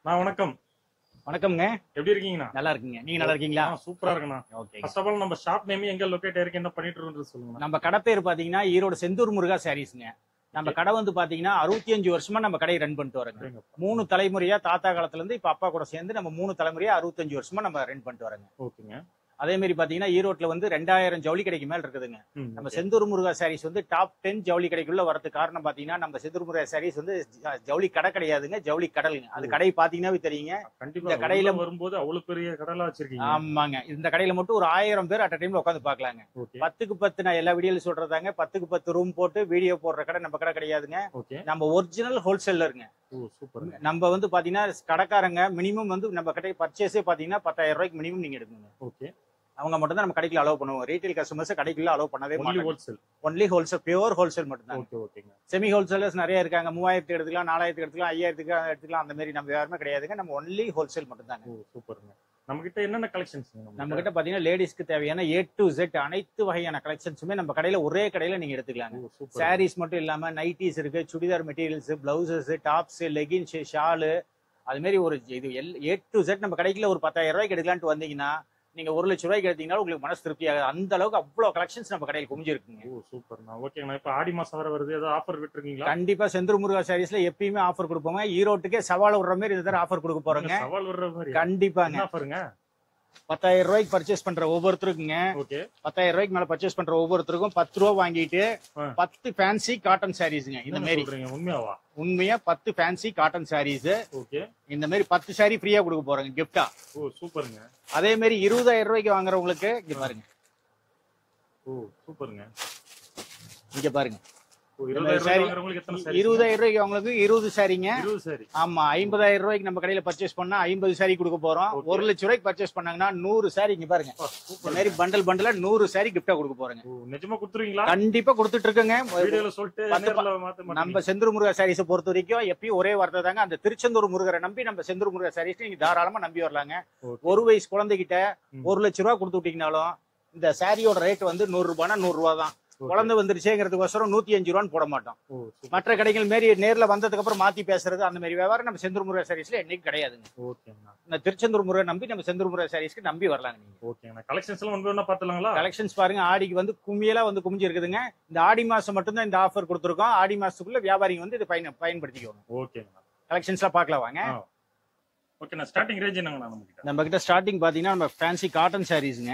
வணக்கம். வணக்கம்ங்க. எப்படி இருக்கீங்கண்ணா? நல்லா இருக்கீங்க. நீங்க நல்லா இருக்கீங்களா? சூப்பரா இருக்குண்ணா. ஓகே. ஃபர்ஸ்ட் ஆஃப் ஆல் நம்ம ஷாப் நேம் எங்க லொகேட் ஆயிருக்கு, என்ன பண்ணிட்டு இருக்கோம்னு சொல்லுங்க. நம்ம கடை பேர் பாத்தீங்கன்னா ஈரோடு செந்தூர் முருகா சாரீஸ்ங்க. நம்ம கடை வந்து பாத்தீங்கன்னா 65 வருஷமா நம்ம கடையை ரன் பண்ணிட்டு வரோங்க. 3 தலைமுறையா தாத்தா காலத்துல இருந்து இப்ப அப்பா கூட சேர்ந்து நம்ம 3 தலைமுறையா 65 வருஷமா நம்ம ரன் பண்ணிட்டு வரோங்க. ஓகேங்க. அதே மாதிரி பாத்தீங்கன்னா ஈரோட்ல வந்து 2000 ஜவுளி கடைக்கு மேல இருக்குதுங்க. நம்ம செந்தூர் முருகா சாரீஸ் வந்து டாப் 10 ஜவுளி கடைக்குள்ள வரதுக்கு காரணம் பாத்தீங்கன்னா நம்ம செந்தூர் முருகா சாரீஸ் வந்து ஜவுளி கடை கிடையாதுங்க, ஜவுளி கடலுங்க. அது கடை பாத்தீங்கன்னாவே தெரியுங்க. இந்த கடையில வரும்போது அவ்வளவு பெரிய கடலா வச்சிருக்கீங்க. ஆமாங்க. இந்த கடையில மட்டும் ஒரு 1000 பேர் அட் டைம்ல உட்காந்து பாக்கலாங்க. 10க்கு 10 நான் எல்லா வீடியோல சொல்றதாங்க. 10க்கு 10 ரூம் போட்டு வீடியோ போடுற கடை நம்ம கடை கிடையாதுங்க. நம்ம ஒரிஜினல் ஹோல்சேலருங்க. நம்ம வந்து பாத்தீங்கன்னா கடைக்காரங்க மினிமம் வந்து நம்ம கடை பர்ச்சேஸே பாத்தீங்கன்னா 10,000 ரூபாய்க்கு மினிமம் நீங்க எடுக்கணுங்க. அவங்க மட்டும் தான் நம்ம கடைக்குள்ள அலோவ் பண்ணுவோம். ரீட்டைல் கஸ்டமர்ஸ் கடைக்குள்ள அலோவ் பண்ணவே மாட்டாங்க. ஒன்லி ஹோல்சேல், பியூர் ஹோல்சேல் மட்டும் தான். செமி ஹோல்சேலர்ஸ் நிறைய இருக்காங்க. 3000 எடுத்துக்கலாம், 4000 எடுத்துக்கலாம், 5000 எடுத்துக்கலாம். அந்த மாதிரி நம்ம யாருமே கிடையாதுங்க. நம்ம ஒன்லி ஹோல்சேல் மட்டும் தாங்க. சூப்பருங்க. நம்ம கிட்ட என்னென்ன கலெக்ஷன்ஸ்? நம்ம கிட்ட பாத்தீங்கன்னா லேடிஸ்க்கு தேவையான A to Z அனைத்து வகையான கலெக்ஷன்ஸுமே நம்ம கடையில ஒரே கடையில நீங்க எடுத்துக்கலாங்க. சாரீஸ் மட்டும் இல்லாம நைட்டிஸ் இருக்கு, churidar materials, blouses, tops, leggings, shawl, அது மாதிரி ஒரு இது A to Z நம்ம கடைக்குள்ள ஒரு 10,000 ரூபாய்க்கு எடுக்கலான்ட்டு வந்தீங்கன்னா நீங்க 1 லட்சம் ரூபாய்க்கு எடுத்தீங்கன்னா உங்களுக்கு மனசு திருப்தி ஆகாது. அந்த அளவுக்கு அவ்வளவு கலெக்ஷன்ஸ் நம்ம கடையில் குமிஞ்சிருக்குங்க. சூப்பர்ண்ணா. ஓகேண்ணா. இப்ப ஆடி மாசம் வர வருது, ஏதாவது ஆஃபர் விட்டுருக்கீங்களா? கண்டிப்பா செந்தூர் முருகா சாரீஸ்ல எப்பயுமே ஆஃபர் கொடுப்போங்க. ஈரோட்டுக்கே சவால் விடுற மாதிரி இந்த தடவை ஆஃபர் கொடுக்க போறோங்க. சவால் விடுற மாதிரி? கண்டிப்பாங்க. ஆஃபருங்க. 10,000 ரூபாய்க்கு பர்ச்சேஸ் பண்ற ஒவ்வொருத்தருக்குங்க. 10,000 ரூபாய்க்கு மேல பர்ச்சேஸ் பண்ற ஒவ்வொருத்தருக்கும் 10 ரூபா வாங்கிட்டு 10 ஃபேன்சி காட்டன் சாரீஸ்ங்க. இந்த மாதிரி உண்மையாவா? உண்மையா 10 ஃபேன்சி காட்டன் சாரீஸ் இந்த மாதிரி 10 சாரி ஃப்ரீயா கொடுக்க போறாங்க கிஃப்டா. சூப்பருங்க. அதே மாதிரி 20,000 ரூபாய்க்கு வாங்குறவங்களுக்கு இங்க பாருங்க. சூப்பருங்க. இங்க பாருங்க. 20,000 ரூபாய்க்கு அவங்களுக்கு 20 சாரிங்க. ஆமா. 50,000 ரூபாய்க்கு நம்ம கடையில பர்ச்சேஸ் பண்ணா 50 சாரி கொடுக்க போறோம். 1 லட்சம் ரூபாய்க்கு பர்ச்சேஸ் பண்ணாங்கன்னா 100 சாரி இங்க பாருங்க. இந்த மாதிரி பண்டல் பண்டலா 100 சாரி கிஃப்டா கொடுக்க போறேங்க. நிஜமா கொடுத்துருவீங்களா? கண்டிப்பா கொடுத்துட்டு இருக்கேங்க. நம்ம செந்தூர் முருகா சாரீஸ் பொறுத்த வரைக்கும் எப்பயும் ஒரே வார்த்தை தாங்க. அந்த திருச்செந்தூர் முருகரை நம்பி நம்ம செந்தூர் முருகா சாரீஸ் நீங்க தாராளமா நம்பி வரலாங்க. 1 வயசு குழந்தைகிட்ட 1 லட்சம் ரூபாய் கொடுத்து விட்டீங்கனாலும் இந்த சாரியோட ரேட் வந்து 100 ரூபாய்னா 100 ரூபாய் தான். குழந்தை வந்துருச்சேங்கிறதுக்கோசரம் 105 ரூபான்னு போட மாட்டோம். மற்ற கடைகள் மாரி நேர்ல வந்ததுக்கு அப்புறம் மாத்தி பேசுறது அந்த மாதிரி வியாபாரம் நம்ம செந்தூர் முருகா சாரீஸ்ல என்னைக்கு கிடையாதுங்க. இந்த திருச்செந்தூர் முருகை நம்பி நம்ம செந்தூர் முருகா சாரீஸ்க்கு நம்பி வரலாங்க. நீங்க கலெக்ஷன்ஸ் எல்லாம் ஒண்ணு பாத்துலாங்களா? கலெக்ஷன்ஸ் பாருங்க. ஆடிக்கு வந்து கும்மியெல்லாம் வந்து குமிஞ்சு இருக்குதுங்க. இந்த ஆடி மாசம் மட்டும் தான் இந்த ஆஃபர் கொடுத்துருக்கோம். ஆடி மாசத்துக்குள்ள வியாபாரிங்க வந்து இதை பயன்படுத்திக்கோங்க. கலெக்ஷன்ஸ் எல்லாம் பாக்கலாம் வாங்க. ஸ்டார்டிங் ரேஞ்ச் என்னங்க நம்ம கிட்ட? ஸ்டார்டிங் பாத்தீங்கன்னா நம்ம ஃபேன்சி காட்டன் சாரீஸ்ங்க.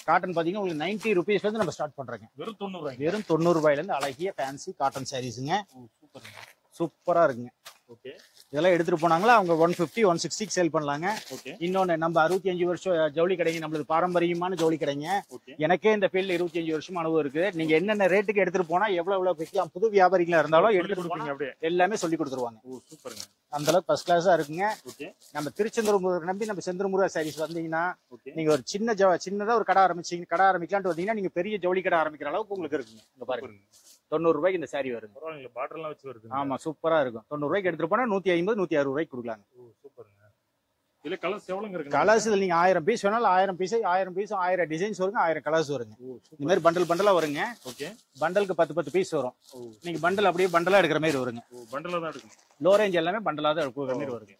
காட்டன் பாத்தீங்கன்னா உங்களுக்கு 90 ரூபீஸ்ல இருந்து நம்ம ஸ்டார்ட் பண்றோங்க. வெறும் 90 ரூபாயில இருந்து அழகிய ஃபேன்சி காட்டன் சாரீஸ்ங்க. சூப்பரா இருக்குங்க. இதெல்லாம் எடுத்துட்டு போனாங்களா அவங்க 150 160 சேல் பண்ணலாங்க. இன்னொன்னு நம்ம 65 வருஷம் ஜவுளி கடைங்க. நம்மளுக்கு பாரம்பரியமான ஜவுளி கடைங்க. எனக்கே இந்த ஃபீல்ட்ல 25 வருஷம் அனுபவம் இருக்கு. நீங்க என்னென்ன ரேட்டுக்கு எடுத்துட்டு போனா எவ்வளவு விற்கலாம், புது வியாபாரிகளா இருந்தாலும் எடுத்துட்டு எல்லாமே சொல்லி கொடுத்துருவாங்க. அந்த அளவுக்கு ஃபர்ஸ்ட் கிளாஸா இருக்குங்க. நம்ம திருச்செந்தூர் முருகரை நம்பி நம்ம செந்தூர் முருகா சாரீஸ் வந்தீங்கன்னா நீங்க ஒரு சின்னதா ஒரு கடை ஆரம்பிக்கலான்ட்டு வந்தீங்கன்னா நீங்க பெரிய ஜவுளி கடை ஆரம்பிக்கிற அளவுக்கு உங்களுக்கு இருக்குங்க. இங்க பாருங்க. 90 ரூபாய்க்கு இந்த சாரி வருங்க. ஆமா, சூப்பரா இருக்கும். 90 ரூபாய்க்கு எடுத்துட்டு போனா 150 160 ரூபாய்க்கு கொடுக்கலாங்க. கலர்ஸ் இதுல நீங்க 1000 பீஸ் வேணாலும் 1000 பீஸ் 1000 டிசைன்ஸ் வருங்க. 1000 கலர்ஸ் வருங்க. இந்த மாதிரி பண்டல் பண்டலா வருங்க. பண்டலுக்கு 10 பீஸ் வரும். நீங்க பண்டல் அப்படியே பண்டலா எடுக்கிற மாதிரி வருங்க. லோ ரேஞ்ச் எல்லாமே பண்டலா தான் எடுக்கிற மாதிரி வருங்க.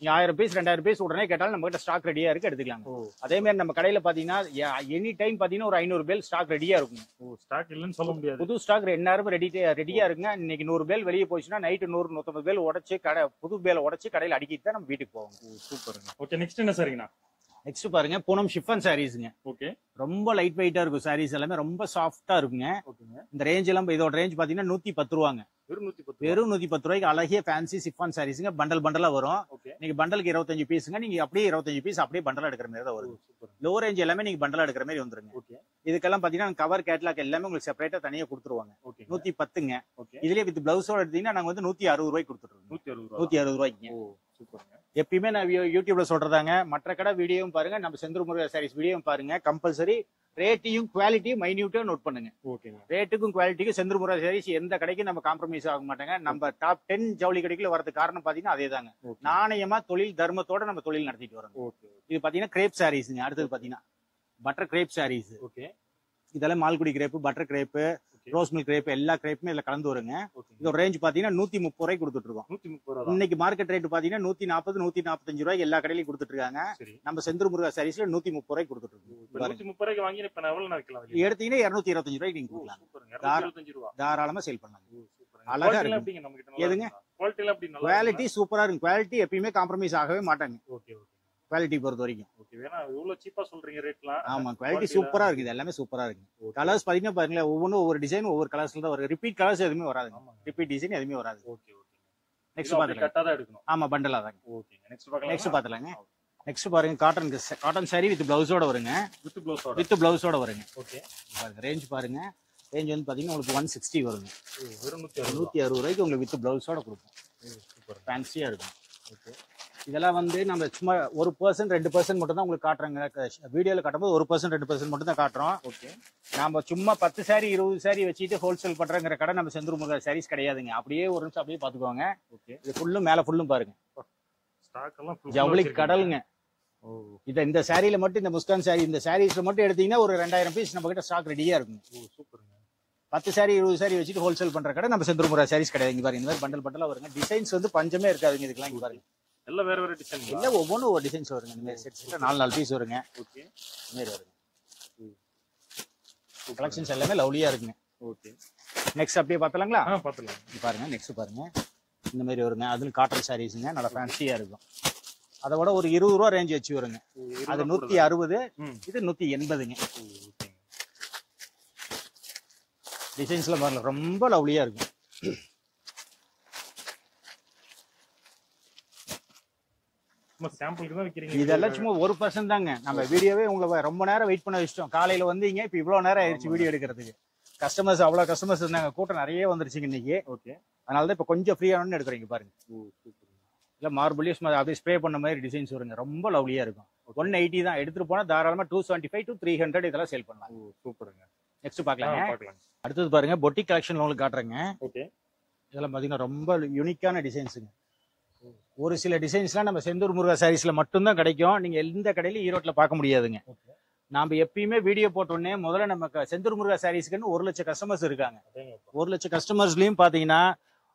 நீங்க 1000 பீஸ் 2000 பீஸ் உடனே கேட்டாலும் நம்ம கிட்ட ஸ்டாக் ரெடியா இருக்கு, எடுத்துக்கலாம். அதே மாதிரி நம்ம கடையில பாத்தீங்கன்னா எனி டைம் பாத்தீங்கன்னா ஒரு 500 பேல் ஸ்டாக் ரெடியா இருக்கும். ஸ்டாக் இல்லன்னு சொல்ல முடியாது. புது ஸ்டாக் எல்லாரும் ரெடியா இருக்குங்க. இன்னைக்கு 100 பேல் வெளியே போச்சுன்னா நைட்டு 100-150 பேல் உடைச்சு புது பேல உடைச்சு கடையில அடிக்கிட்டு தான் நம்ம வீட்டுக்கு போவோம். சூப்பருங்க. ஓகே, நெக்ஸ்ட் என்ன சாரிங்கண்ணா? நெக்ஸ்ட் பாருங்க பூனம் ஷிஃபன் சாரீஸ்ங்க. ரொம்ப லைட் வெயிட்டா இருக்கும். சாரீஸ் எல்லாமே ரொம்ப சாஃப்டா இருக்குங்க. இந்த ரேஞ்ச் எல்லாம் இதோட ரேஞ்ச் பாத்தீங்கன்னா 110 ரூபாங்க. வெறும் 110 ரூபாய்க்கு அழகிய ஃபேன்சி சிஃபான் சாரீஸ்ங்க. பண்டல் பண்டலா வரும். நீங்க பண்டலுக்கு 25 பீஸுங்க. நீங்க அப்படியே 25 பீஸ் அப்படியே பண்டலா எடுக்கிற மாதிரி தான் வரும். லோ ரேஞ்ச் எல்லாமே நீங்க பண்டலா எடுக்கிற மாதிரி வந்துருங்க. இதுக்கெல்லாம் பாத்தீங்கன்னா கவர் கேட்லாக் எல்லாமே உங்களுக்கு செப்பரேட்டா தனியா கொடுத்துருவாங்க. 110ங்க. இதுலயே வித் பிளவுஸோட எடுத்தீங்கன்னா நாங்க வந்து 160 ரூபாய்க்கு கொடுத்துருவோம். 160 ரூபாய்க்கு. எப்பயுமே நான் யூடியூப்ல சொல்றதாங்க. மற்ற கடை வீடியோவும் பாருங்க, நம்ம செந்தூர் முருகா சாரீஸ் வீடியோவும் பாருங்க. கம்பல்சரி ரேட்டையும் குவாலிட்டியும் மைன்யூட்டா நோட் பண்ணுங்க. ரேட்டுக்கும் குவாலிட்டிக்கும் செந்தூர் முருகா சாரீஸ் எந்த கடைக்கும் நம்ம காம்ப்ரமைஸ் ஆக மாட்டாங்க. நம்ம டாப் 10 ஜவுளி கடைக்குள்ள வரதுக்கு காரணம் பாத்தீங்கன்னா அதே தாங்க. நாணயமா தொழில் தர்மத்தோட நம்ம தொழில் நடத்திட்டு வரோம். இது பாத்தீங்கன்னா கிரேப் சாரீஸ்ங்க. அடுத்தது பாத்தீங்கன்னா பட்டர் கிரேப் சாரீஸ். இதெல்லாம் Malgudi crepe, butter crepe, rose milk crepe எல்லா கிரேப்புமே இதுல கலந்து வருங்க. இதோட ரேஞ்ச் பாத்தீங்கன்னா 130 ரூபாய்க்கு கொடுத்துட்டு இருக்கோம். 130 இன்னைக்கு மார்க்கெட் ரேட் பாத்தீங்கன்னா 140 145 ரூபாய்க்கு எல்லா கடையிலயும் கொடுத்துட்டு இருக்காங்க. நம்ம செந்தூர் முருகா சாரீஸ்ல 130 ரூபாய்க்கு கொடுத்துட்டு இருக்கோம். 130 ரூபாய்க்கு வாங்கி இப்ப நான் எவ்வளவு விக்கலாம்? எடுத்தீங்கன்னா 225 ரூபாய்க்கு நீங்க கொடுக்கலாம். 225 ரூபாய் தாராளமா சேல் பண்ணலாம். அழகா இருக்கு. எதுங்க குவாலிட்டி சூப்பரா இருக்கும். குவாலிட்டி எப்பயுமே காம்ப்ரமைஸ் ஆகவே மாட்டாங்க. குவாலிட்டி பொறுத்த வரைக்கும். ஆமா, குவாலிட்டி சூப்பரா இருக்கு. இது எல்லாமே சூப்பரா இருக்கு. கலர்ஸ் பாத்தீங்கன்னா பாருங்களேன், ஒவ்வொன்றும் ஒவ்வொரு டிசைன் ஒவ்வொரு கலர்ஸ்ல தான் வரும். ரிப்பீட் கலர்ஸ் எதுவுமே வராது. ரிப்பீட் டிசைன் எதுவுமே வராது. நெக்ஸ்ட் பாத்துக்கலாம். ஆமா, பண்டலா தான். நெக்ஸ்ட் பாத்துலாங்க. நெக்ஸ்ட் பாருங்க, காட்டன் சாரி வித் பிளவுஸோட வருங்க. வித் பிளவுஸோட வருங்க. பாருங்க ரேஞ்ச் பாருங்க. ரேஞ்ச் வந்து பாத்தீங்கன்னா உங்களுக்கு 160 வருங்க. 160 ரூபாய்க்கு உங்களுக்கு வித் பிளவுஸோட கொடுப்போம். ஃபேன்சியா இருக்கும். இதெல்லாம் வந்து நம்ம சும்மா 1% 2% மட்டும் தான் உங்களுக்கு காட்டுறாங்க. வீடியோல காட்டும்போது 1% 2% மட்டும் தான் காட்டுறோம். நாம சும்மா 10 சாரி 20 சாரி வச்சுட்டு ஹோல்சேல் பண்றங்கிற கடை நம்ம செந்தூர் முருகா சாரீஸ் கிடையாதுங்க. அப்படியே ஒரு நிமிஷம் அப்படியே பாத்துக்கோங்க. இது ஃபுல்லும் மேல ஃபுல்லும் பாருங்க, ஜவுளி கடலுங்க. இந்த சாரியில மட்டும், இந்த முஸ்கான் சாரி, இந்த சாரீஸ்ல மட்டும் எடுத்தீங்கன்னா ஒரு 2000 பீஸ் நம்ம கிட்ட ஸ்டாக் ரெடியா இருக்கும். 10 சாரி 20 சாரி வச்சுட்டு ஹோல்சேல் பண்ற கடை நம்ம செந்தூர் முருகா சாரீஸ் கிடையாது. இங்க பாருங்க, இந்த மாதிரி பண்டல் பண்டலா வருங்க. டிசைன்ஸ் வந்து பஞ்சமே இருக்காதுங்க இதுக்கெல்லாம். இங்க பாருங்க, எல்லாம் வேற வேற டிசைன் இல்ல, ஒவ்வொன்றும் ஒரு டிசைன்ஸ் வருங்க. இந்த மாதிரி செட் 4 பீஸ் வருங்க. இந்த மாதிரி வருங்க. கலெக்ஷன்ஸ் எல்லாமே லவ்லியா இருக்குங்க. நெக்ஸ்ட் அப்படியே பார்த்தலாங்களா? பார்த்தலாம். பாருங்க, நெக்ஸ்ட் பாருங்க, இந்த மாதிரி வருங்க. அதுல காட்டன் சாரீஸ்ங்க, நல்லா ஃபேன்சியா இருக்கும். அதை விட ஒரு 20 ரூபா ரேஞ்ச் வச்சு வருங்க. அது 160, இது 180ங்க. டிசைன்ஸ்ல பாருங்க, ரொம்ப லவ்லியா இருக்கும். இதெல்லாம் சும்மா 1% தாங்க. நம்ம வீடியோவே உங்களை ரொம்ப நேரம் வெயிட் பண்ண வச்சிட்டோம். காலையில வந்தீங்க, இப்ப இவ்வளவு நேரம் ஆயிடுச்சு வீடியோ எடுக்கிறதுக்கு. கஸ்டமர்ஸ் அவ்வளவு கஸ்டமர்ஸ் இருந்தாங்க, கூட்டம் நிறைய வந்துருச்சுங்க இன்னைக்கு. அதனாலதான் இப்ப கொஞ்சம் ஃப்ரீயானு எடுக்கிறீங்க பாருங்க. இல்ல மார்பிளியஸ் அப்படியே ஸ்ப்ரே பண்ண மாதிரி டிசைன்ஸ் வருங்க. ரொம்ப லவ்லியா இருக்கும். 180 தான். எடுத்துட்டு போனா தாராளமா 275 to 300 இதெல்லாம் சேல் பண்ணலாம். சூப்பருங்க. நெக்ஸ்ட் பாக்கலாங்க. அடுத்தது பாருங்க, பொட்டிக் கலெக்ஷன் உங்களுக்கு காட்டுறேங்க. இதெல்லாம் பாத்தீங்கன்னா ரொம்ப யூனிக்கான டிசைன்ஸுங்க. ஒரு சில டிசைன்ஸ்லாம் நம்ம செந்தூர் முருகா சாரீஸ்ல மட்டும்தான் கிடைக்கும். நீங்க எந்த கடையிலும் ஈரோட்ல பார்க்க முடியாதுங்க. நாம எப்பயுமே வீடியோ போட்டோன்னே முதல்ல நம்ம செந்தூர் முருகா சாரீஸ்க்குன்னு 1 லட்சம் கஸ்டமர்ஸ் இருக்காங்க. 1 லட்சம் கஸ்டமர்ஸ்லயும் பாத்தீங்கன்னா,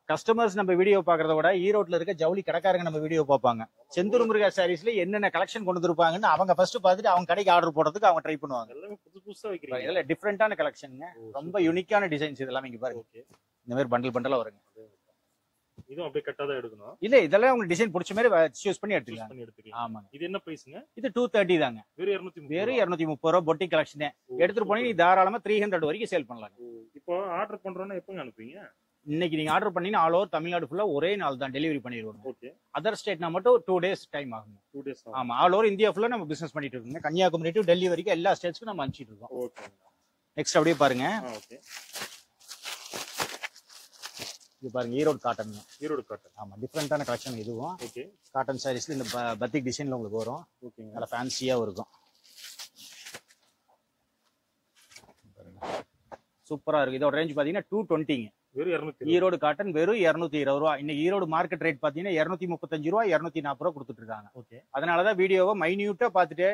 கஸ்டமர்ஸ் நம்ம வீடியோ பாக்குறத விட ஈரோட்ல இருக்க ஜவுளி கடைக்காரங்க நம்ம வீடியோ பார்ப்பாங்க. செந்தூர் முருகா சாரீஸ்ல என்னென்ன கலெக்ஷன் கொண்டு வந்துருப்பாங்கன்னு அவங்க ஃபர்ஸ்ட் பார்த்துட்டு அவங்க கடைக்கு ஆர்டர் போடுறதுக்கு அவங்க ட்ரை பண்ணுவாங்க. இதெல்லாம் டிஃப்ரெண்டான கலெக்ஷனுங்க. ரொம்ப யூனிக்கான டிசைன்ஸ் இதெல்லாம். இங்க பாருங்க, இந்த மாதிரி பண்டல் பண்டலா வருங்க. இதுவும் அப்படியே கட்டா தான் எடுக்கணும். இல்ல, இதெல்லாம் உங்களுக்கு டிசைன் பிடிச்ச மாதிரி சூஸ் பண்ணி எடுத்துக்கலாம். ஆமாங்க. இது என்ன பிரைஸ்ங்க? இது 230 தாங்க. வெறும் 230 ரூபா பொட்டிக் கலெக்ஷன். எடுத்துட்டு போனீங்க நீ தாராளமா 300 வரைக்கும் சேல் பண்ணலாம். இப்போ ஆர்டர் பண்றோம்னா எப்பங்க அனுப்புவீங்க? இன்னைக்கு நீங்க ஆர்டர் பண்ணீங்கன்னா ஆல் ஓவர் தமிழ்நாடு ஃபுல்லா ஒரே நாள் தான் டெலிவரி பண்ணிடுவோம். அதர் ஸ்டேட்னா மட்டும் 2 days டைம் ஆகும். 2 days. ஆமா, ஆல் ஓவர் இந்தியா ஃபுல்லா நம்ம பிசினஸ் பண்ணிட்டு இருக்கோம். கன்னியாகுமரி டு டெல்லி வரைக்கும் எல்லா ஸ்டேட்ஸ்க்கும் நம்ம அனுப்பிச்சிட்டு இருக்கோம். நெக்ஸ்ட் அப்படியே பாருங்க. இது பாருங்க, ஈரோடு காட்டன். ஈரோடு காட்டன். ஆமா, டிஃபரெண்டான கலெக்ஷன் இதுவும். காட்டன் சாரீஸ்ல இந்த பத்திக் டிசைன்ல உங்களுக்கு வரும். நல்லா ஃபேன்சியா இருக்கும். சூப்பரா இருக்கு. இதோட ரேஞ்ச் பாத்தீங்கன்னா 220ங்க. ஈரோடு காட்டன் வெறும் 220 ரூபா. இன்னைக்கு ஈரோடு மார்க்கெட் ரேட் பாத்தீங்கன்னா 235 ரூபா 240 ரூபா கொடுத்துட்டு இருக்காங்க. அதனாலதான் வீடியோவை மைன்யூட்டா பாத்துட்டு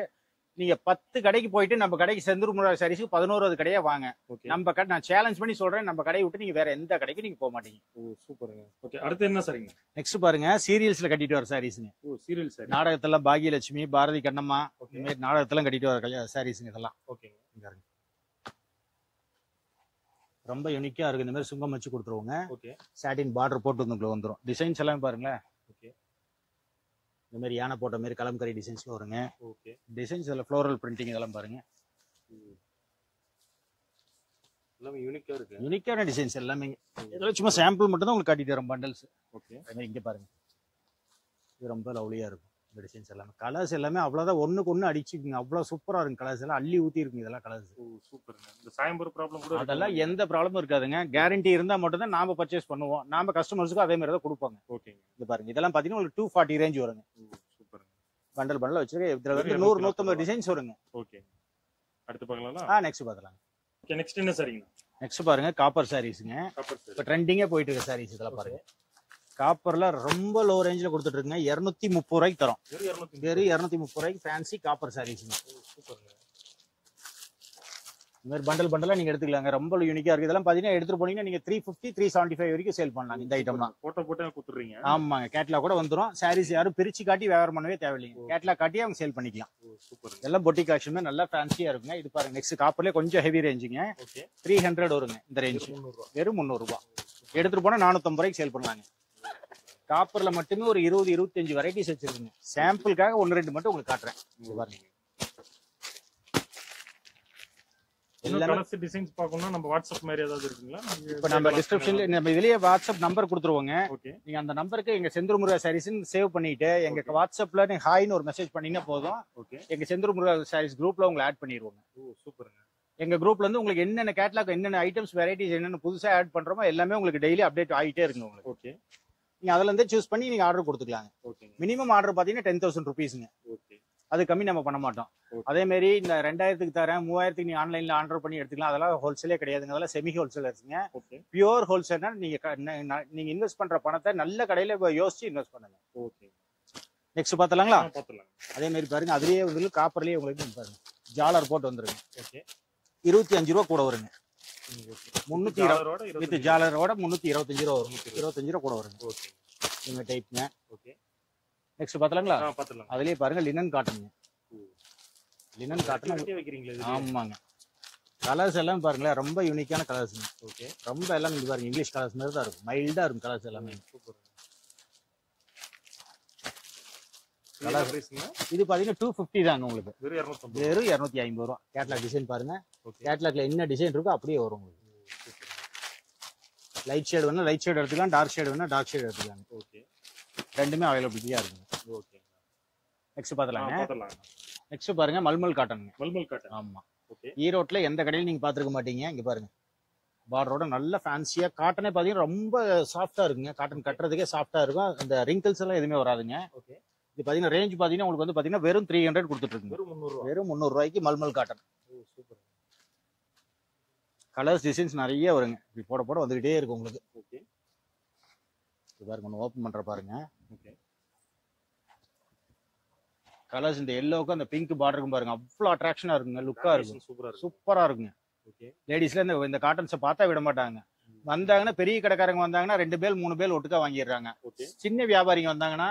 நீங்க 10 கடைக்கு போயிட்டு நம்ம கடைக்கு செந்தூர் முருகா சாரீஸ்க்கு 11வது கடையா வாங்க. நம்ம கடை நான் சேலஞ்ச் பண்ணி சொல்றேன், நம்ம கடையை விட்டு நீங்க வேற எந்த கடைக்கு நீங்க போக மாட்டீங்க. சூப்பருங்க. ஓகே, அடுத்து என்ன சாரிங்க? நெக்ஸ்ட் பாருங்க, சீரியல்ஸ்ல கட்டிட்டு வர சாரீஸ்ங்க. Serial sorry. நாடகத்துல பாகியலட்சுமி, பாரதி கண்ணம்மா, இந்த மாதிரி நாடகத்துல கட்டிட்டு வர சாரீஸ்ங்க இதெல்லாம். ஓகேங்க. ரொம்ப யூனிக்கா இருக்கு. இந்த மாதிரி சுங்கம் வச்சு கொடுத்துருவோங்க. சாட்டின் பார்டர் போட்டு உங்களுக்கு வந்துடும். டிசைன்ஸ் எல்லாம் பாருங்களேன். இந்த மாதிரி யானை போட்ட மாதிரி கலம்கரி டிசைன்ஸ்ல வருங்க. டிசைன்ஸ் இதெல்லாம் ஃப்ளோரல் பிரிண்டிங் இதெல்லாம் பாருங்க. எல்லாமே யூனிக்கா இருக்கு. யூனிக்கான டிசைன்ஸ் எல்லாமே. இதெல்லாம் சும்மா சாம்பிள் மட்டும் தான் உங்களுக்கு காட்டிட்டு வரோம் பண்டல்ஸ். இங்க பாருங்க, இது ரொம்ப லவ்லியா இருக்கும். இந்த டிசைன்ஸ் எல்லாமே கலர்ஸ் எல்லாமே அவ்வளவுதான், ஒண்ணுக்கு ஒண்ணு அடிச்சுக்குங்க. அவ்வளவு சூப்பரா இருக்கும். கலர்ஸ் எல்லாம் அள்ளி ஊத்தி இருக்குங்க. இதெல்லாம் கலர்ஸ் சூப்பருங்க. இந்த சாயம்பர் ப்ராப்ளம் கூட அதெல்லாம் எந்த ப்ராப்ளமும் இருக்காதுங்க. கேரண்டி இருந்தா மட்டும் தான் நாம பர்ச்சேஸ் பண்ணுவோம். நாம கஸ்டமர்ஸ்க்கு அதே மாதிரி தான் கொடுப்பாங்க. ஓகேங்க. இது பாருங்க, இதெல்லாம் பாத்தீங்கன்னா உங்களுக்கு 240 ரேஞ்ச் வருங்க. சூப்பருங்க. பண்டல் பண்டல் வச்சிருக்க. இதுல வந்து 100 150 டிசைன்ஸ் வருங்க. ஓகே, அடுத்து பார்க்கலாமா? நெக்ஸ்ட் பார்க்கலாம். ஓகே, நெக்ஸ்ட் என்ன சாரிங்க? நெக்ஸ்ட் பாருங்க, காப்பர் சாரீஸ்ங்க. இப்ப ட்ரெண்டிங்கே போயிட்டு இருக்க சாரீஸ் இதெல்லாம் பாருங்க. காப்பர்ல ரொம்ப லோ ரேஞ்ச்ல கொடுத்துட்டு இருக்குங்க. 230 ரூபாய்க்கு தரோம். வெறும் 230 ரூபாய்க்கு ஃபேன்சி காப்பர் சாரீஸ்ங்க. இந்த மாதிரி பண்டல் பண்டலா நீங்க எடுத்துக்கலாங்க. ரொம்ப யூனிக்கா இருக்கு. இதெல்லாம் பாத்தீங்கன்னா எடுத்துட்டு போனீங்கன்னா நீங்க 350 375 வரைக்கும் சேல் பண்ணலாம் இந்த ஐட்டம்லாம். போட்டோ போட்டு கொடுத்துறீங்க. ஆமாங்க, கேட்லாக் கூட வந்துரும். சாரீஸ் யாரும் பிரிச்சு காட்டி வியாபாரம் பண்ணவே தேவையில்லைங்க. கேட்லாக் காட்டி அவங்க சேல் பண்ணிக்கலாம். சூப்பர். எல்லாம் பொட்டிக் கலெக்ஷன் நல்லா ஃபேன்சியா இருக்குங்க. இது பாருங்க நெக்ஸ்ட் காப்பர்லயே கொஞ்சம் ஹெவி ரேஞ்சுங்க. 300 வருங்க இந்த ரேஞ்ச். வெறும் 300 ரூபாய். எடுத்துட்டு போனா 450 ரூபாய்க்கு சேல் பண்ணலாங்க. காப்பர்ல மட்டுமே ஒரு 20 25 வெரைட்டிஸ் வச்சிருக்குங்க. சாம்பிளுக்காக 1 2 மட்டும் உங்களுக்கு காட்டுறேன். இது பாருங்க. டிசைன்ஸ் பார்க்கணும்னா நம்ம வாட்ஸ்அப் மாதிரி ஏதாவது இருக்குங்களா? இப்ப நம்ம டிஸ்கிரிப்ஷன்ல நம்ம இதுலயே வாட்ஸ்அப் நம்பர் கொடுத்துருவோங்க. நீங்க அந்த நம்பருக்கு எங்க செந்தூர் முருகா சாரீஸ் சேவ் பண்ணிட்டு எங்க வாட்ஸ்அப்ல நீங்க ஹாய்னு ஒரு மெசேஜ் பண்ணீங்கன்னா போதும். எங்க செந்தூர் முருகா சாரீஸ் குரூப்ல உங்களை ஆட் பண்ணிடுவோங்க. சூப்பருங்க. எங்க குரூப்ல இருந்து உங்களுக்கு என்னென்ன கேட்லாக் என்னென்ன ஐட்டம்ஸ் வெரைட்டிஸ் என்னென்ன புதுசா ஆட் பண்றோமோ எல்லாமே உங்களுக்கு டெய்லி அப்டேட் ஆகிட்டே இருக்குங்க உங்களுக்கு. நீங்க அதுல இருந்தே சூஸ் பண்ணி நீங்க ஆர்டர் கொடுத்துக்கலாங்க. மினிமம் ஆர்டர் பாத்தீங்கன்னா 10,000 ருபீஸ்ங்க. அது கம்மி நம்ம பண்ண மாட்டோம். அதே மாதிரி இந்த 2000க்கு தரேன் 3000க்கு நீங்க ஆன்லைன்ல ஆர்டர் பண்ணி எடுத்துக்கலாம். அதெல்லாம் ஹோல்சேலே கிடையாதுங்க. அதெல்லாம் செமி ஹோல்சேலர்ஸ்ங்க. பியூர் ஹோல்சேல்னா நீங்க இன்வெஸ்ட் பண்ற பணத்தை நல்ல கடையில யோசிச்சு இன்வெஸ்ட் பண்ணுங்க. நெக்ஸ்ட் பாத்தலாங்களா? அதே மாதிரி பாருங்க அதுலயே வந்து காப்பர்லயே உங்களுக்கு பாருங்க ஜாலர் போட்டு வந்துருங்க. 25 ரூபா கூட வருங்க. 320 வித் ஜாலரோட 325 ரூபா வரும். 25 ரூபா கூட வருங்க. இந்த டைப்ங்க. நெக்ஸ்ட் பாத்தலாங்களா? அதுலயே பாருங்க லினன் காட்டனுங்க. லினன் காட்டன் வைக்கிறீங்களா? ஆமாங்க. கலர்ஸ் எல்லாம் பாருங்களேன் ரொம்ப யூனிக்கான கலர்ஸ்ங்க. ரொம்ப எல்லாம் நீங்க பாருங்க இங்கிலீஷ் கலர்ஸ் மாதிரி தான் இருக்கும். மைல்டா இருக்கும் கலர்ஸ் எல்லாமே. இது பாத்தீங்கன்னா 250 தாங்க உங்களுக்கு. வெறும் 250 ரூபா. கேட்லாக் டிசைன் பாருங்க. கேட்லாக்ல என்ன டிசைன் இருக்கோ அப்படியே வரும் உங்களுக்கு. லைட் ஷேட் வேணா லைட் ஷேட் எடுத்துக்கலாம், டார்க் ஷேட் வேணா டார்க் ஷேட் எடுத்துக்கலாம். ரெண்டுமே அவைலபிலிட்டியா இருக்குங்க. நெக்ஸ்ட் பாத்தலாங்க. நெக்ஸ்ட் பாருங்க மல்மல் காட்டனுங்க. மல்மல் காட்டன். ஆமா. ஈரோட்ல எந்த கடையில நீங்க பாத்துருக்க மாட்டீங்க. இங்க பாருங்க பார்டரோட நல்ல ஃபேன்சியா காட்டனே பாத்தீங்கன்னா ரொம்ப சாஃப்டா இருக்குங்க. காட்டன் கட்டுறதுக்கே சாஃப்டா இருக்கும். அந்த ரிங்கிள்ஸ் எல்லாம் எதுவுமே வராதுங்க. இது பாத்தீங்கன்னா ரேஞ்ச் பாத்தீங்கன்னா உங்களுக்கு வந்து பாத்தீங்கன்னா வெறும் 300 கொடுத்துட்டு இருக்கு. வெறும் 300 ரூபாய்க்கு மல்மல் காட்டன். கலர்ஸ் டிசைன்ஸ் நிறைய வருங்க. இப்படி போட போட வந்துகிட்டே இருக்கும் உங்களுக்கு. இது பாருங்க ஒன்று ஓப்பன் பண்ற பாருங்க. கலர்ஸ் இந்த எல்லோவுக்கு அந்த பிங்க் பார்டருக்கும் பாருங்க அவ்வளோ அட்ராக்ஷனா இருக்குங்க. லுக்கா இருக்கும். சூப்பரா இருக்குங்க. லேடிஸ்ல இந்த காட்டன்ஸை பார்த்தா விட மாட்டாங்க. வந்தாங்கன்னா பெரிய கடைக்காரங்க வந்தாங்கன்னா 2 பேல் 3 பேல் ஒட்டுக்கா வாங்கிடுறாங்க. சின்ன வியாபாரிங்க வந்தாங்கன்னா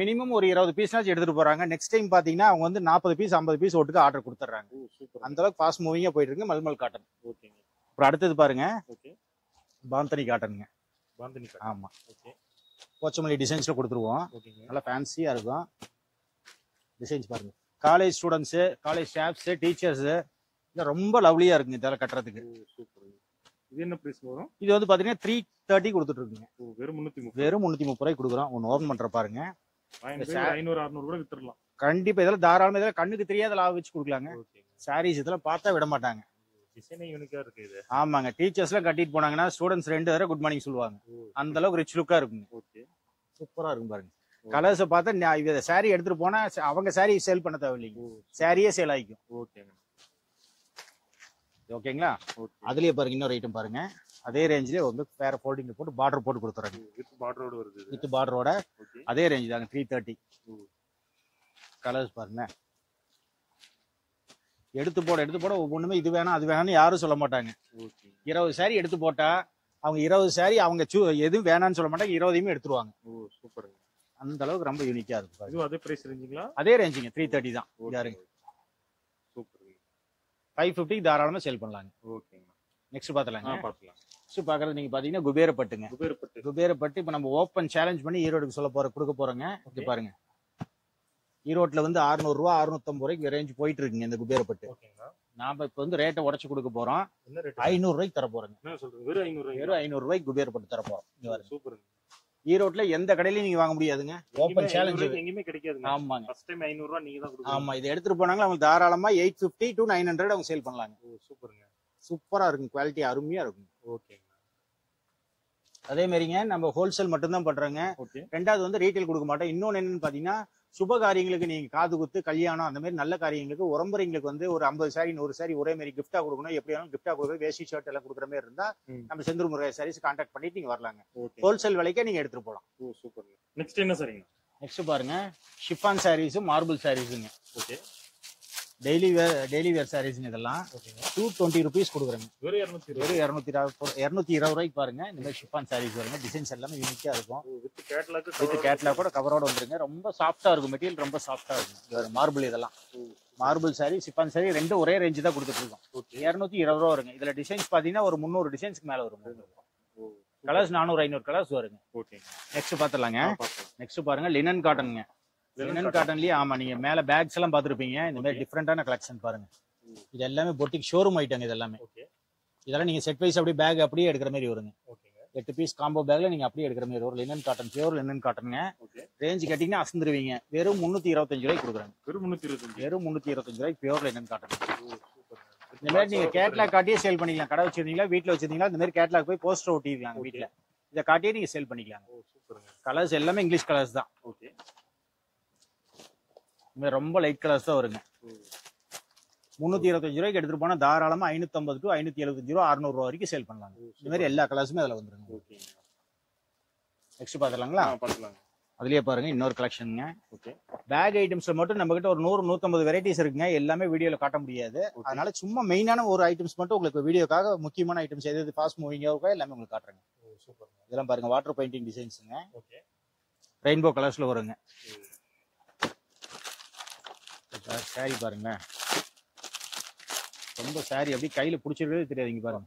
மினிமம் ஒரு 20 பீஸ்னாச்சும் எடுத்துட்டு போறாங்க. நெக்ஸ்ட் டைம் பாத்தீங்கன்னா அவங்க வந்து 40 பீஸ் 50 பீஸ் ஒட்டுக்கா ஆர்டர் கொடுத்துறாங்க. அந்த அளவுக்கு ஃபாஸ்ட் மூவிங்கா போயிட்டு இருக்கு மல்மல் காட்டன். அப்புறம் அடுத்தது பாருங்க பாந்தனி காட்டனுங்க. ஆமா. போச்சமல்லி டிசைன்ஸ்ல கொடுத்துருவோம். நல்லா ஃபேன்சியா இருக்கும். டிசைன்ஸ் பாருங்க. College students, college staffs, teachers ரொம்ப லவ்லியா இருக்குங்க இதெல்லாம் கட்டுறதுக்கு. இது என்ன பிரைஸ் வரும்? இது வந்து பாத்தீங்கன்னா 330 கொடுத்துட்டு இருக்குங்க. வெறும் 330. வெறும் 330 ரூபாய்க்கு கொடுக்குறோம். ஒன்னு ஓபன் பண்ற பாருங்க. 500 600 கூட வித்துறலாம். கண்டிப்பா இதெல்லாம் தாராளமா இதெல்லாம் கண்ணுக்கு தெரியாத லாபம் வச்சு கொடுக்கலாங்க. சாரீஸ் இதெல்லாம் பார்த்தா விட மாட்டாங்க. டிசைனே யூனிக்கா இருக்கு இது. ஆமாங்க. டீச்சர்ஸ் எல்லாம் கட்டிட்டு போனாங்கன்னா ஸ்டூடெண்ட்ஸ் 2 தடவை குட் மார்னிங் சொல்லுவாங்க. அந்த அளவுக்கு ரிச் லுக்கா இருக்குங்க. சூப்பரா இருக்கும் பாருங்க. கலர்ஸை பார்த்தா இதை சாரி எடுத்துட்டு போனா அவங்க சாரி சேல் பண்ண தேவையில்லைங்க. சாரியே சேல் ஆகிக்கும். ஓகேங்களா? அதுலயே பாருங்க இன்னொரு ஐட்டம் பாருங்க. அதே ரேஞ்சிலே வந்து வேற ஃபோல்டிங் போட்டு பார்டர் போட்டு கொடுத்துறாங்க. வித் பார்டரோட அதே ரேஞ்ச் தாங்க 330. கலர்ஸ் பாருங்க. எடுத்து போட ஒவ்வொன்றுமே இது வேணாம் அது வேணாம்னு யாரும் சொல்ல மாட்டாங்க. 20 சாரி எடுத்து போட்டா அவங்க 20 சாரி அவங்க எதுவும் வேணாம்னு சொல்ல மாட்டாங்க. 20யுமே எடுத்துருவாங்க. அந்த அளவுக்கு ரொம்ப யூனிக்கா இருக்கு. அதே பிரைஸ் ரேஞ்சுங்களா? அதே ரேஞ்சுங்க 330 தான். யாருங்க 550 தாராளமா சேல் பண்ணலாங்க. நெக்ஸ்ட் பாத்தலாங்க. நெக்ஸ்ட் பாக்குறது நீங்க பாத்தீங்கன்னா குபேரப்பட்டுங்க. குபேரப்பட்டு இப்ப நம்ம ஓப்பன் சேலஞ்ச் பண்ணி ஈரோடுக்கு கொடுக்க போறோங்க. இது பாருங்க. ஈரோட்ல வந்து 600 ரூபா 650 ரூபாய்க்கு ரேஞ்ச் போயிட்டு இருக்குங்க இந்த குபேரப்பட்டு. நாம இப்ப வந்து ரேட்டை உடச்சு கொடுக்க போறோம். 500 ரூபாய்க்கு தர போறோங்க. வெறும் 500 ரூபாய்க்கு குபேரப்பட்டு தர போறோம். ஈரோட்ல எந்த கடையிலயும் நீங்க வாங்க முடியாதுங்க. ஓப்பன் சேலஞ்ச் எங்கயுமே கிடைக்காதுங்க. ஆமாங்க. ஃபர்ஸ்ட் டைம் 500 ரூபாய் நீங்க தான் கொடுக்கணும். ஆமா. இத எடுத்துட்டு போனாங்க அவங்க தாராளமா 850 to 900 அவங்க சேல் பண்ணலாங்க. சூப்பருங்க. சூப்பரா இருக்கும். குவாலிட்டி அருமையா இருக்கும். ஓகேங்க. அதே மாதிரிங்க நம்ம ஹோல்சேல் மட்டும் தான் பண்றோங்க. ரெண்டாவது வந்து ரீட்டைல் கொடுக்க மாட்டோம். இன்னொன்னு என்னன்னு பாத்தீங்கன்னா சுப காரியங்களுக்கு நீங்க காது குத்து கல்யாணம் அந்த மாதிரி நல்ல காரியங்களுக்கு உறம்புறீங்களுக்கு வந்து ஒரு 50 சாரி 100 சாரி ஒரே மாதிரி கிஃப்டா கொடுக்கணும். எப்படி வேணாலும் கிஃப்டா கொடுக்குறது வேஷ்டி ஷர்ட் எல்லாம் கொடுக்குற மாதிரி இருந்தா நம்ம செந்தூர் முருகா சாரீஸ் கான்டாக்ட் பண்ணிட்டு நீங்க வரலாங்க. ஹோல்சேல் விலைக்கே நீங்க எடுத்துட்டு போலாம். சூப்பர். நெக்ஸ்ட் என்ன சரிங்க? நெக்ஸ்ட் பாருங்க ஷிஃபான் சாரீஸும் மார்பிள் சாரீஸுங்க. டெய்லி வேர் சாரீஸ்ங்க இதெல்லாம். 220 rupees கொடுக்குறேங்க. வெறும் 220 ரூபாய்க்கு பாருங்க. இந்த மாதிரி ஷிஃபான் சாரீஸ் வருங்க. டிசைன்ஸ் எல்லாமே யூனிக்கா இருக்கும். வித் கேட்லாக் கூட கவரோட வந்துருங்க. ரொம்ப சாஃப்டா இருக்கும். மெட்டீரியல் ரொம்ப சாஃப்டா இருக்கும். மார்பிள் இதெல்லாம் மார்பிள் சாரி, ஷிஃபான் சாரி ரெண்டும் ஒரே ரேஞ்சு தான் கொடுத்துட்டு இருக்கோம். 220 ரூபா வருங்க. இதுல டிசைன்ஸ் பாத்தீங்கன்னா ஒரு 300 டிசைன்ஸ்க்கு மேல வரும். கலர்ஸ் 400-500 கலர்ஸ் வருங்க. நெக்ஸ்ட் பாத்துலாங்க. நெக்ஸ்ட் பாருங்க லினன் காட்டனுங்க. லினன் காட்டன்லயே ஆமா நீங்க மேல பேக்ஸ் எல்லாம் பாத்துருப்பீங்க. இந்த மாதிரி டிஃபரெண்டான கலெக்ஷன் பாருங்க. இது எல்லாமே பொட்டிக் ஷோரூம் ஐட்டங்க. இது எல்லாமே இதெல்லாம் நீங்க செட் வைஸ் அப்படியே பேக் அப்படியே எடுக்கிற மாதிரி வருங்க. 8 பீஸ் காம்போ பேக்ல நீங்க அப்படியே எடுக்கிற மாதிரி வரும். லினன் காட்டன், பியூர் லினன் காட்டனுங்க. ரேஞ்ச் கேட்டீங்கன்னா அசந்துருவீங்க. வெறும் 325 ரூபாய்க்கு கொடுக்குறாங்க. வெறும் 325 ரூபாய்க்கு பியூர் லினன் காட்டன். இந்த மாதிரி நீங்க கேட்லாக் காட்டியே சேல் பண்ணிக்கலாம். கடை வச்சிருந்தீங்களா, வீட்டுல வச்சிருந்தீங்களா, இந்த மாதிரி கேட்லாக் போய் போஸ்டர் ஒட்டிருக்காங்க வீட்டுல. இதை காட்டியே நீங்க சேல் பண்ணிக்கலாம். கலர்ஸ் எல்லாமே இங்கிலீஷ் கலர்ஸ் தான். ரொம்ப லைட் கலர்ஸ் தான் வருங்க. 325 ரூபாய்க்கு எடுத்துட்டு போனா தாராளமா 550 to 575 ரூபா, 600 ரூபா வரைக்கும் சேல் பண்ணலாம். இந்த மாதிரி எல்லா கலர்ஸுமே அதுல வந்துருங்க. நெக்ஸ்ட் பாத்துலாங்களா? அதுலயே பாருங்க இன்னொரு கலெக்ஷனுங்க. பேக் ஐட்டம்ஸ்ல மட்டும் நம்ம கிட்ட ஒரு 100-150 வெரைட்டிஸ் இருக்குங்க. எல்லாமே வீடியோல காட்ட முடியாது. அதனால சும்மா மெயினான ஒரு ஐட்டம்ஸ் மட்டும் உங்களுக்கு வீடியோக்காக முக்கியமான ஐட்டம்ஸ் எது ஃபாஸ்ட் மூவிங்கா இருக்கோ எல்லாமே உங்களுக்கு காட்டுறேங்க. இதெல்லாம் பாருங்க வாட்டர் பெயிண்டிங் டிசைன்ஸுங்க. ரெயின்போ கலர்ஸ்ல வருங்க. சாரி பாருங்க. ரொம்ப சாரி அப்படியே கையில பிடிச்சிருக்கவே தெரியாதுங்க பாருங்க.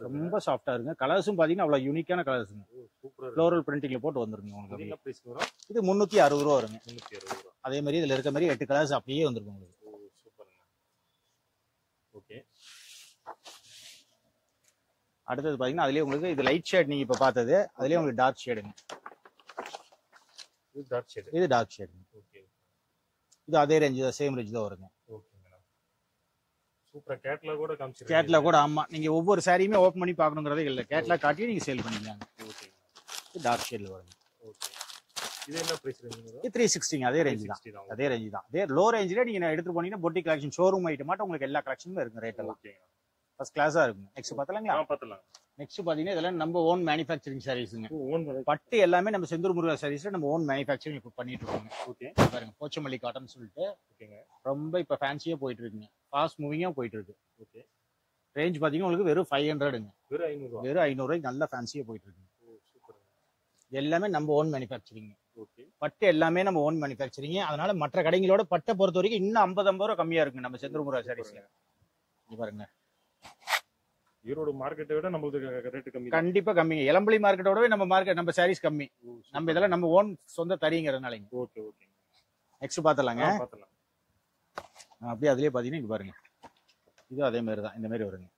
ரொம்ப சாஃப்டா இருக்குங்க. கலர்ஸும் பாத்தீங்கன்னா அவ்வளவு யூனிக்கான கலர்ஸுங்க. ஃப்ளோரல் பிரிண்டிங்ல போட்டு வந்துருங்க உங்களுக்கு. இது 360 ரூபா வருங்க. அதே மாதிரி இதுல இருக்க மாதிரி 8 கலர்ஸ் அப்படியே வந்துருக்கும் உங்களுக்கு. அடுத்தது பாத்தீங்கன்னா அதுலயே உங்களுக்கு இது லைட் ஷேட் நீங்க இப்ப பார்த்தது. அதுலயே உங்களுக்கு டார்க் ஷேடுங்க. இது டார்க் ஷேட். இது அதே ரேஞ்ச் தான், சேம் ரேஞ்ச் தான் வருங்க. சூப்பர். கேட்லாக் கூட காமிச்சிருக்கீங்க. கேட்லாக் கூட ஆமா நீங்க ஒவ்வொரு சாரியுமே ஓபன் பண்ணி பார்க்கணும்ங்கறதே இல்ல. கேட்லாக் காட்டி நீங்க சேல் பண்ணிக்கலாம். இது டார்க் ஷேட்ல வருங்க. இது என்ன பிரைஸ் ரேஞ்சுங்க? இது 360ங்க. அதே ரேஞ்ச் தான். அதே ரேஞ்ச் தான். அதே லோ ரேஞ்சில நீங்க எடுத்து போனீங்கன்னா பொட்டிக் கலெக்ஷன் ஷோரூம் ஐட்டம் மட்டும் உங்களுக்கு எல்லா கலெக்ஷனுமே இருக்கு. ரேட் எல்லாம் ஃபர்ஸ்ட் கிளாஸா இருக்கும். நெக்ஸ்ட் பாத்தலாங்களா? பாத்தலாம். நெக்ஸ்ட் பாத்தீங்கன்னா இதெல்லாம் நம்ம ஓன் மேனுஃபேக்சரிங் சாரீஸ்ங்க. பட்டு எல்லாமே நம்ம செந்தூர் முருகா சாரீஸ்ல நம்ம ஓன் மேனுஃபேக்சரிங் இப்ப பண்ணிட்டு இருக்கோங்க. பாருங்க போச்சமல்லி காட்டன் சொல்லிட்டு ரொம்ப இப்ப ஃபேன்சியா போயிட்டு இருக்குங்க. ஃபாஸ்ட் மூவிங்கா போயிட்டு இருக்கு. ரேஞ்ச் பாத்தீங்கன்னா உங்களுக்கு வெறும் 500ங்க. வெறும் 500 ரூபாய்க்கு நல்ல ஃபேன்சியா போயிட்டு இருக்கு. எல்லாமே நம்ம ஓன் மேனுஃபேக்சரிங். பட்டு எல்லாமே நம்ம ஓன் மேனுஃபேக்சரிங். அதனால மற்ற கடைகளோட பட்டை பொறுத்த வரைக்கும் இன்னும் 50-50 ரூபா கம்மியா இருக்கு நம்ம செந்தூர் முருகா சாரீஸ்ல. பாருங்க ஈரோடு மார்க்கெட்டை விட நம்மளுக்கு ரேட் கம்மி. கண்டிப்பா கம்மிங்க. எலம்பலி மார்க்கெட்டோடவே நம்ம சாரீஸ் கம்மி. நம்ம இதெல்லாம் நம்ம ஓன் சொந்த தறிங்கிறதுனால. நெக்ஸ்ட் பாத்தலாங்க. அப்படியே அதுலயே பாத்தீங்கன்னா இங்க பாருங்க. இது அதே மாதிரி தான். இந்த மாதிரி வருங்க.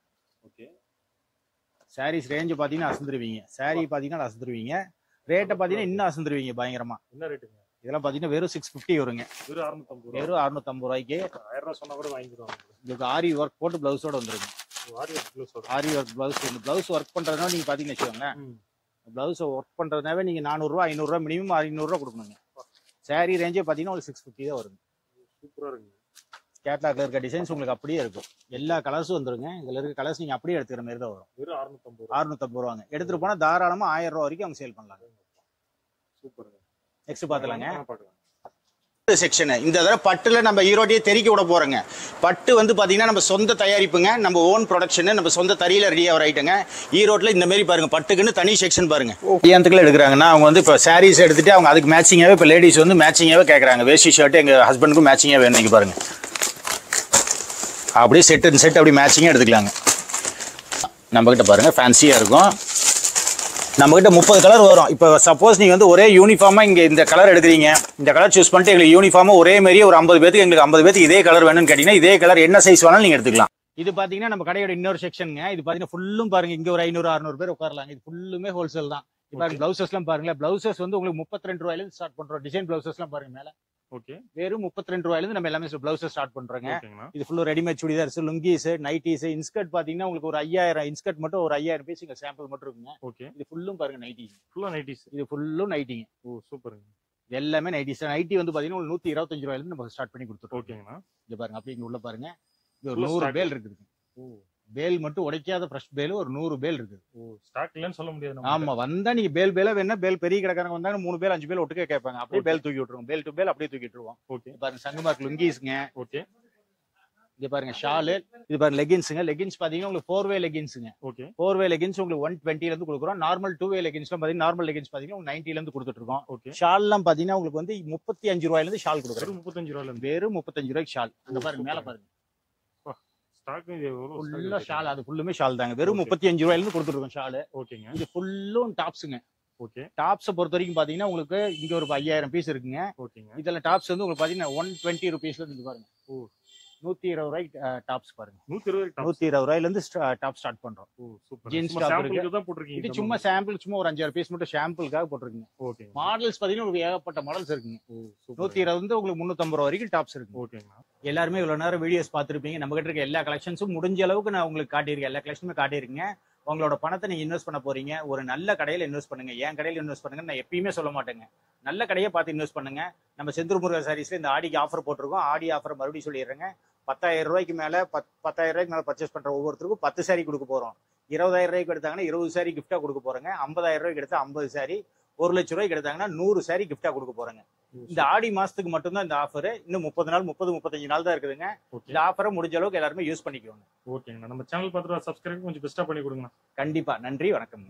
சாரீஸ் ரேஞ்ச் பாத்தீங்கன்னா அசந்துருவீங்க. சாரி பாத்தீங்கன்னா அசந்துருவீங்க. ரேட்டை பாத்தீங்கன்னா இன்னும் அசந்துருவீங்க பயங்கரமா. என்ன ரேட்டுங்க? இதெல்லாம் பாத்தீங்கன்னா வெறும் 650 வருங்க. வெறும் 650 ரூபாய்க்கு 1000 ரூபாய் சொன்னா கூட வாங்கிடுவாங்க. இதுக்கு ஆரி ஒர்க் போட்டு பிளவுஸோட வந்துருங்க. ஆரி ஒர்க் பிளவுஸ். இந்த பிளவுஸ் ஒர்க் பண்றதுனால நீங்க பாத்தீங்கன்னு வச்சுக்கோங்களேன். பிளவுஸ் ஒர்க் பண்றதுனாவே நீங்க 400 ரூபாய் 500 ரூபாய் மினிமம் 500 ரூபாய் கொடுக்கணுங்க. சாரி ரேஞ்சே பாத்தீங்கன்னா ஒரு 650 தான் வருங்க. சூப்பரா இருக்கு. கேட்லாக்ல இருக்க டிசைன்ஸ் உங்களுக்கு அப்படியே இருக்கும். எல்லா கலர்ஸும் வந்துருங்க. இதுல இருக்க கலர்ஸ் நீங்க அப்படியே எடுத்துக்கிற மாதிரி தான் வரும். வெறும் 650 ரூபாங்க. எடுத்துட்டு போனா தாராளமா 1000 ரூபாய் வரைக்கும் அவங்க சேல் பண்ணலாம். சூப்பருங்க. நெக்ஸ்ட் பாத்தலாங்க. செக்ஷன் இந்த தடவை பட்டுல நம்ம ஈரோட்டையே தெரிக்க விட போறோங்க. பட்டு வந்து பாத்தீங்கன்னா நம்ம சொந்த தயாரிப்புங்க. நம்ம ஓன் ப்ரொடக்ஷன். நம்ம சொந்த தறியில ரெடியா வர ஐட்டங்க. ஈரோட்ல இந்த மாதிரி பாருங்க பட்டுக்குன்னு தனி செக்ஷன் பாருங்க. கல்யாணத்துக்குள்ள எடுக்கிறாங்கன்னா அவங்க வந்து இப்போ சாரீஸ் எடுத்துட்டு அவங்க அதுக்கு மேட்சிங்காவே இப்போ லேடிஸ் வந்து மேட்சிங்காவே கேட்கறாங்க. வேஷ்டி ஷர்ட் எங்க ஹஸ்பண்டுக்கும் மேட்சிங்கா வேணும். நீங்க பாருங்க அப்படியே செட் அப்படி மேட்சிங்கா எடுத்துக்கலாங்க. நம்ம கிட்ட பாருங்க ஃபேன்சியா இருக்கும். நம்ம கிட்ட 30 கலர் வரும். இப்போ சப்போஸ் நீங்க வந்து ஒரே யூனிஃபார்மா இங்க இந்த கலர் எடுக்கிறீங்க. இந்த கலர் சூஸ் பண்ணிட்டு எங்களுக்கு யூனிஃபார்மா ஒரே மாதிரியே ஒரு 50 பேருக்கு எங்களுக்கு 50 பேருக்கு இதே கலர் வேணும்னு கேட்டீங்கன்னா இதே கலர் என்ன சைஸ் வேணாலும் நீங்க எடுத்துக்கலாம். இது பாத்தீங்கன்னா நம்ம கடையோட இன்னொரு செக்ஷனுங்க. இது பாத்தீங்கன்னா ஃபுல்லும் பாருங்க. இங்க ஒரு 500-600 பேர் உட்காரலாங்க. இது ஃபுல்லுமே ஹோல்சேல் தான். இப்போ பிளவுசஸ் எல்லாம் பாருங்களேன். பிளவுசஸ் வந்து உங்களுக்கு 32 ரூபாயில இருந்து ஸ்டார்ட் பண்றோம். டிசைன் பிளவுசஸ் எல்லாம் பாருங்க மேல. வெறும் 32 ரூபாயில இருந்து நம்ம எல்லாமே பிளவுசஸ் ஸ்டார்ட் பண்றோங்க. இது full readymade churidars, lungis, nighties, inskirt பாத்தீங்கன்னா உங்களுக்கு ஒரு 5000 இன்ஸ்கர்ட் மட்டும் ஒரு 5000 பீஸ் இங்க சாம்பிள் மட்டும் இருக்குங்க. இது ஃபுல்லும் பாருங்க நைட்டிஸ். இது ஃபுல்லும் நைட்டிங்க. சூப்பருங்க. எல்லாமே நைட்டிஸ். நைட்டி வந்து பாத்தீங்கன்னா 125 ரூபாயில இருந்து நம்ம ஸ்டார்ட் பண்ணி கொடுத்துருக்கோம். இங்க பாருங்க அப்படி இங்க உள்ள பாருங்க. இது ஒரு 100 பேல் இருக்குது. பேல் மட்டும் உடைக்காத ஃப்ரெஷ் பேல் ஒரு 100 பேல் இருக்குது. ஸ்டாக் இல்லன்னு சொல்ல முடியாது. ஆமா வந்தா நீங்க பேல் வேணா பேல் பெரிய கடைக்காரங்க வந்தாங்க 3 பேல் 5 பேல் ஒட்டுக்கே கேட்பாங்க. அப்படியே பேல் தூக்கி விட்டுருவோம். பேல் டு பேல் அப்படியே தூக்கி விட்டுருவோம். பாருங்க சங்கமார்க் லுங்கீஸ்ங்க. இது பாருங்க ஷாலு, இது பாருங்க லெகின்ஸுங்க. லெகின்ஸ் பாத்தீங்கன்னா உங்களுக்கு 4-வே லெகின்ஸுங்க. ஓகே. 4-வே லெகின்ஸ் உங்களுக்கு 120 இருந்து கொடுக்குறோம். நார்மல் 2-வே லெகின்ஸ்லாம் பாத்தீங்கன்னா நார்மல் லெகின்ஸ் பாத்தீங்கன்னா 90 இருந்து கொடுத்துட்டு இருக்கோம். ஓகே. ஷால்லாம் பாத்தீங்கன்னா உங்களுக்கு வந்து 35 ரூபாயில இருந்து ஷால் கொடுக்குறோம். 35 ரூபாயில இருந்து. வெறும் 35 ரூபாய்க்கு ஷால். அந்த பாருங்க மேல பாருங்க. ஸ்டாக் ஃபுல்லா ஷால், அது ஃபுல்லுமே ஷால் தாங்க. வெறும் 35 ரூபாயில இருந்து கொடுத்துட்டு இருக்கோம் ஷால். ஓகேங்க. இது ஃபுல்லும் டாப்ஸுங்க. ஓகே. டாப்ஸை பொறுத்த வரைக்கும் பாத்தீங்கன்னா உங்களுக்கு இங்க ஒரு 5000 பீஸ் இருக்குங்க. ஓகேங்க. இதுல டாப்ஸ் வந்து உங்களுக்கு பாத்தீங்கன்னா 120 ருபீஸ்ல இருந்து பாருங்க. 120 ரூபாய்க்கு டாப்ஸ் பாருங்க. 120 ரூபாயில இருந்து டாப் ஸ்டார்ட் பண்றோம். ஜீன்ஸ் டாப் இருக்கு. இது சும்மா சாம்பிள், சும்மா ஒரு 5-6 பீஸ் மட்டும் சாம்பிளுக்காக போட்டுருக்கீங்க. ஓகே. மாடல்ஸ் பாத்தீங்கன்னா உங்களுக்கு ஏகப்பட்ட மாடல்ஸ் இருக்குங்க. 120 வந்து உங்களுக்கு 350 ரூபா வரைக்கும் டாப்ஸ் இருக்கு. ஓகேங்க. எல்லாருமே இவ்வளவு நேரம் வீடியோஸ் பார்த்திருப்பீங்க. நம்ம கிட்ட இருக்க எல்லா கலெக்ஷன்ஸும் முடிஞ்ச அளவுக்கு நான் உங்களுக்கு காட்டியிருக்கேன். எல்லா கலெக்ஷனுமே காட்டியிருக்கேன். உங்களோட பணத்தை நீங்க இன்வெஸ்ட் பண்ண போறீங்க, ஒரு நல்ல கடையில இன்வெஸ்ட் பண்ணுங்க. என் கடையில இன்வெஸ்ட் பண்ணுங்க நான் எப்பயுமே சொல்ல மாட்டேங்க. நல்ல கடையை பார்த்து இன்வெஸ்ட் பண்ணுங்க. நம்ம செந்தூர் முருகன் சாரீஸ்ல இந்த ஆடிக்கு ஆஃபர் போட்டிருக்கோம். ஆடி ஆஃபர் மறுபடியும் சொல்லிடுறேங்க. 10,000 ரூபாய்க்கு மேல 10,000 ரூபாய்க்கு மேல பர்ச்சேஸ் பண்ற ஒவ்வொருத்தருக்கும் 10 சாரி கொடுக்க போறோம். 20,000 ரூபாய்க்கு எடுத்தாங்கன்னா 20 சாரி கிஃப்டா கொடுக்க போறேங்க. 50,000 ரூபாய்க்கு எடுத்தா 50 சாரி, 1 லட்சம் ரூபாய்க்கு எடுத்தாங்கன்னா 100 சாரி கிஃப்டா கொடுக்க போறேங்க. இந்த ஆடி மாசத்துக்கு மட்டும்தான் இந்த ஆஃபர். இன்னும் 35 நாள் தான் இருக்குதுங்க. இந்த ஆஃபரை முடிஞ்ச அளவுக்கு எல்லாருமே யூஸ் பண்ணிக்கோங்க. ஓகேங்க. நம்ம சேனல் பார்த்துட்டு சப்ஸ்கிரைப் கொஞ்சம் பெஸ்டா பண்ணி கொடுங்க. கண்டிப்பா. நன்றி, வணக்கம்.